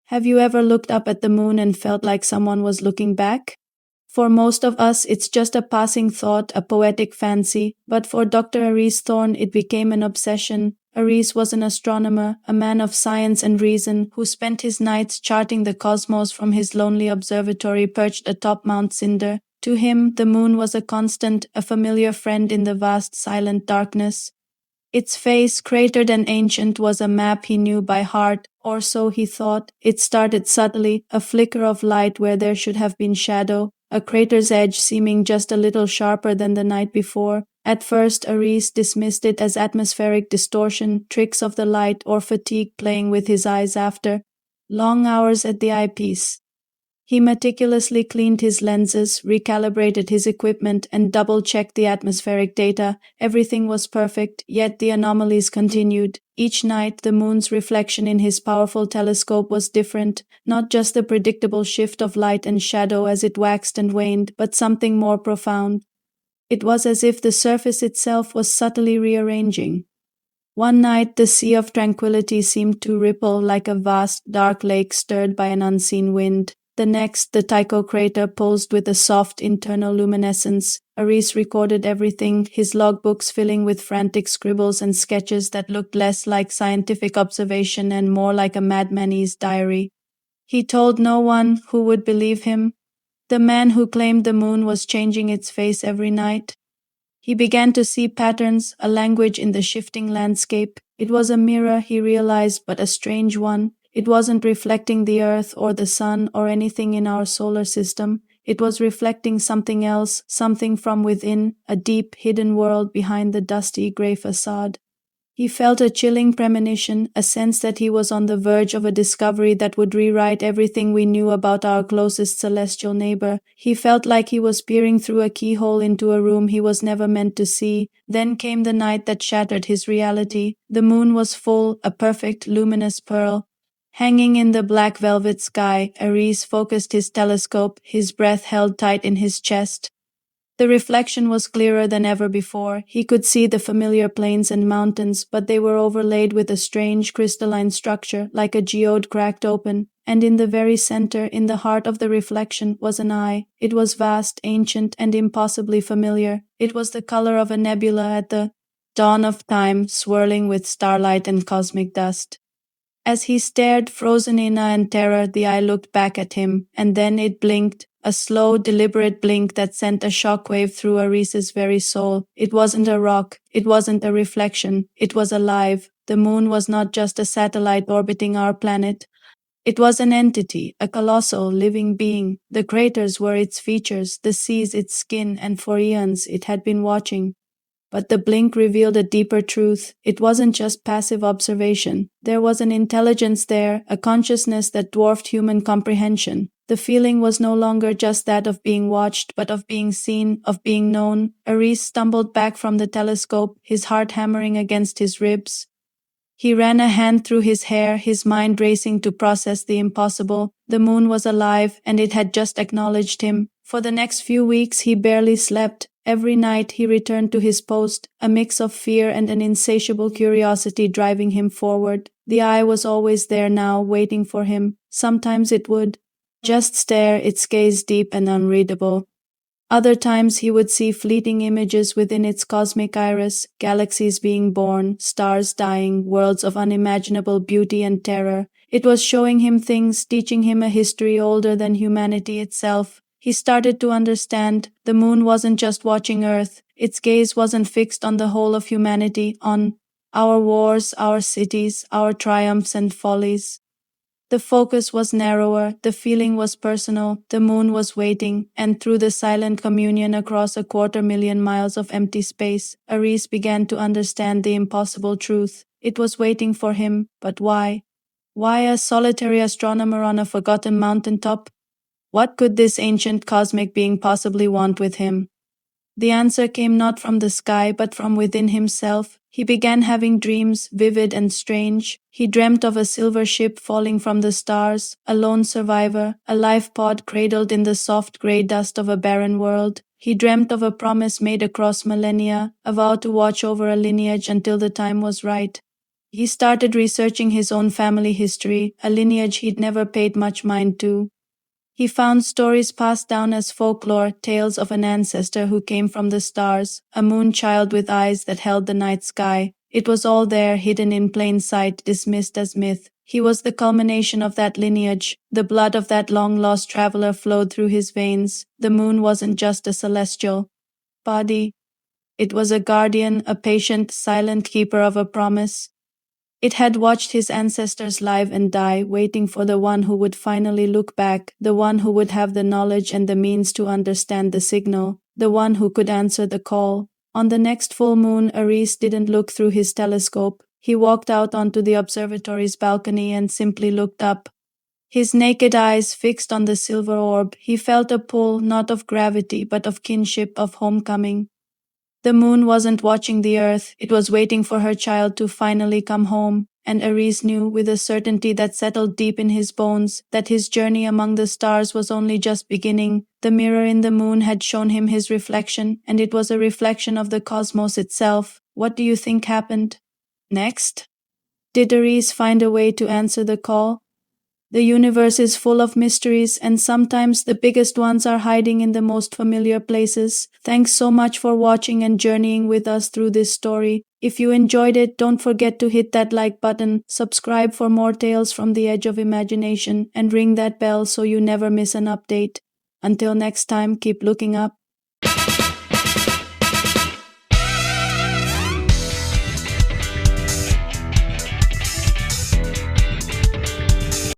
Have you ever looked up at the moon and felt like someone was looking back? For most of us, it's just a passing thought, a poetic fancy, but for Dr. Aries Thorne, it became an obsession. Aries was an astronomer, a man of science and reason, who spent his nights charting the cosmos from his lonely observatory perched atop Mount Cinder. To him, the moon was a constant, a familiar friend in the vast silent darkness. Its face, cratered and ancient, was a map he knew by heart, or so he thought. It started subtly, a flicker of light where there should have been shadow, a crater's edge seeming just a little sharper than the night before. At first, Aries dismissed it as atmospheric distortion, tricks of the light, or fatigue playing with his eyes after long hours at the eyepiece. He meticulously cleaned his lenses, recalibrated his equipment, and double-checked the atmospheric data. Everything was perfect, yet the anomalies continued. Each night, the moon's reflection in his powerful telescope was different, not just the predictable shift of light and shadow as it waxed and waned, but something more profound. It was as if the surface itself was subtly rearranging. One night, the sea of tranquility seemed to ripple like a vast, dark lake stirred by an unseen wind. The next, the Tycho crater pulsed with a soft internal luminescence. Aries recorded everything, his logbooks filling with frantic scribbles and sketches that looked less like scientific observation and more like a madman's diary. He told no one who would believe him. The man who claimed the moon was changing its face every night. He began to see patterns, a language in the shifting landscape. It was a mirror, he realized, but a strange one. It wasn't reflecting the Earth or the Sun or anything in our solar system. It was reflecting something else, something from within, a deep, hidden world behind the dusty gray facade. He felt a chilling premonition, a sense that he was on the verge of a discovery that would rewrite everything we knew about our closest celestial neighbor. He felt like he was peering through a keyhole into a room he was never meant to see. Then came the night that shattered his reality. The moon was full, a perfect, luminous pearl. Hanging in the black velvet sky, Aries focused his telescope, his breath held tight in his chest. The reflection was clearer than ever before. He could see the familiar plains and mountains, but they were overlaid with a strange crystalline structure, like a geode cracked open. And in the very center, in the heart of the reflection, was an eye. It was vast, ancient, and impossibly familiar. It was the color of a nebula at the dawn of time, swirling with starlight and cosmic dust. As he stared, frozen in awe and terror, the eye looked back at him, and then it blinked, a slow, deliberate blink that sent a shockwave through Aris's very soul. It wasn't a rock, it wasn't a reflection, it was alive. The moon was not just a satellite orbiting our planet. It was an entity, a colossal, living being. The craters were its features, the seas its skin, and for eons it had been watching. But the blink revealed a deeper truth. It wasn't just passive observation. There was an intelligence there, a consciousness that dwarfed human comprehension. The feeling was no longer just that of being watched, but of being seen, of being known. Aries stumbled back from the telescope, his heart hammering against his ribs. He ran a hand through his hair, his mind racing to process the impossible. The moon was alive, and it had just acknowledged him. For the next few weeks, he barely slept. Every night he returned to his post, a mix of fear and an insatiable curiosity driving him forward. The eye was always there now, waiting for him. Sometimes it would just stare, its gaze deep and unreadable. Other times he would see fleeting images within its cosmic iris, galaxies being born, stars dying, worlds of unimaginable beauty and terror. It was showing him things, teaching him a history older than humanity itself. He started to understand. The moon wasn't just watching Earth. Its gaze wasn't fixed on the whole of humanity, on our wars, our cities, our triumphs and follies. The focus was narrower, the feeling was personal, the moon was waiting, and through the silent communion across 250,000 miles of empty space, Aries began to understand the impossible truth. It was waiting for him, but why? Why a solitary astronomer on a forgotten mountaintop? What could this ancient cosmic being possibly want with him? The answer came not from the sky, but from within himself. He began having dreams, vivid and strange. He dreamt of a silver ship falling from the stars, a lone survivor, a life pod cradled in the soft grey dust of a barren world. He dreamt of a promise made across millennia, a vow to watch over a lineage until the time was right. He started researching his own family history, a lineage he'd never paid much mind to. He found stories passed down as folklore, tales of an ancestor who came from the stars, a moon child with eyes that held the night sky. It was all there, hidden in plain sight, dismissed as myth. He was the culmination of that lineage. The blood of that long-lost traveler flowed through his veins. The moon wasn't just a celestial body. It was a guardian, a patient, silent keeper of a promise. It had watched his ancestors live and die, waiting for the one who would finally look back, the one who would have the knowledge and the means to understand the signal, the one who could answer the call. On the next full moon, Aris didn't look through his telescope. He walked out onto the observatory's balcony and simply looked up. His naked eyes fixed on the silver orb, he felt a pull not of gravity but of kinship, of homecoming. The moon wasn't watching the earth, it was waiting for her child to finally come home, and Aris knew with a certainty that settled deep in his bones that his journey among the stars was only just beginning. The mirror in the moon had shown him his reflection, and it was a reflection of the cosmos itself. What do you think happened next? Did Aris find a way to answer the call? The universe is full of mysteries, and sometimes the biggest ones are hiding in the most familiar places. Thanks so much for watching and journeying with us through this story. If you enjoyed it, don't forget to hit that like button, subscribe for more tales from the edge of imagination, and ring that bell so you never miss an update. Until next time, keep looking up.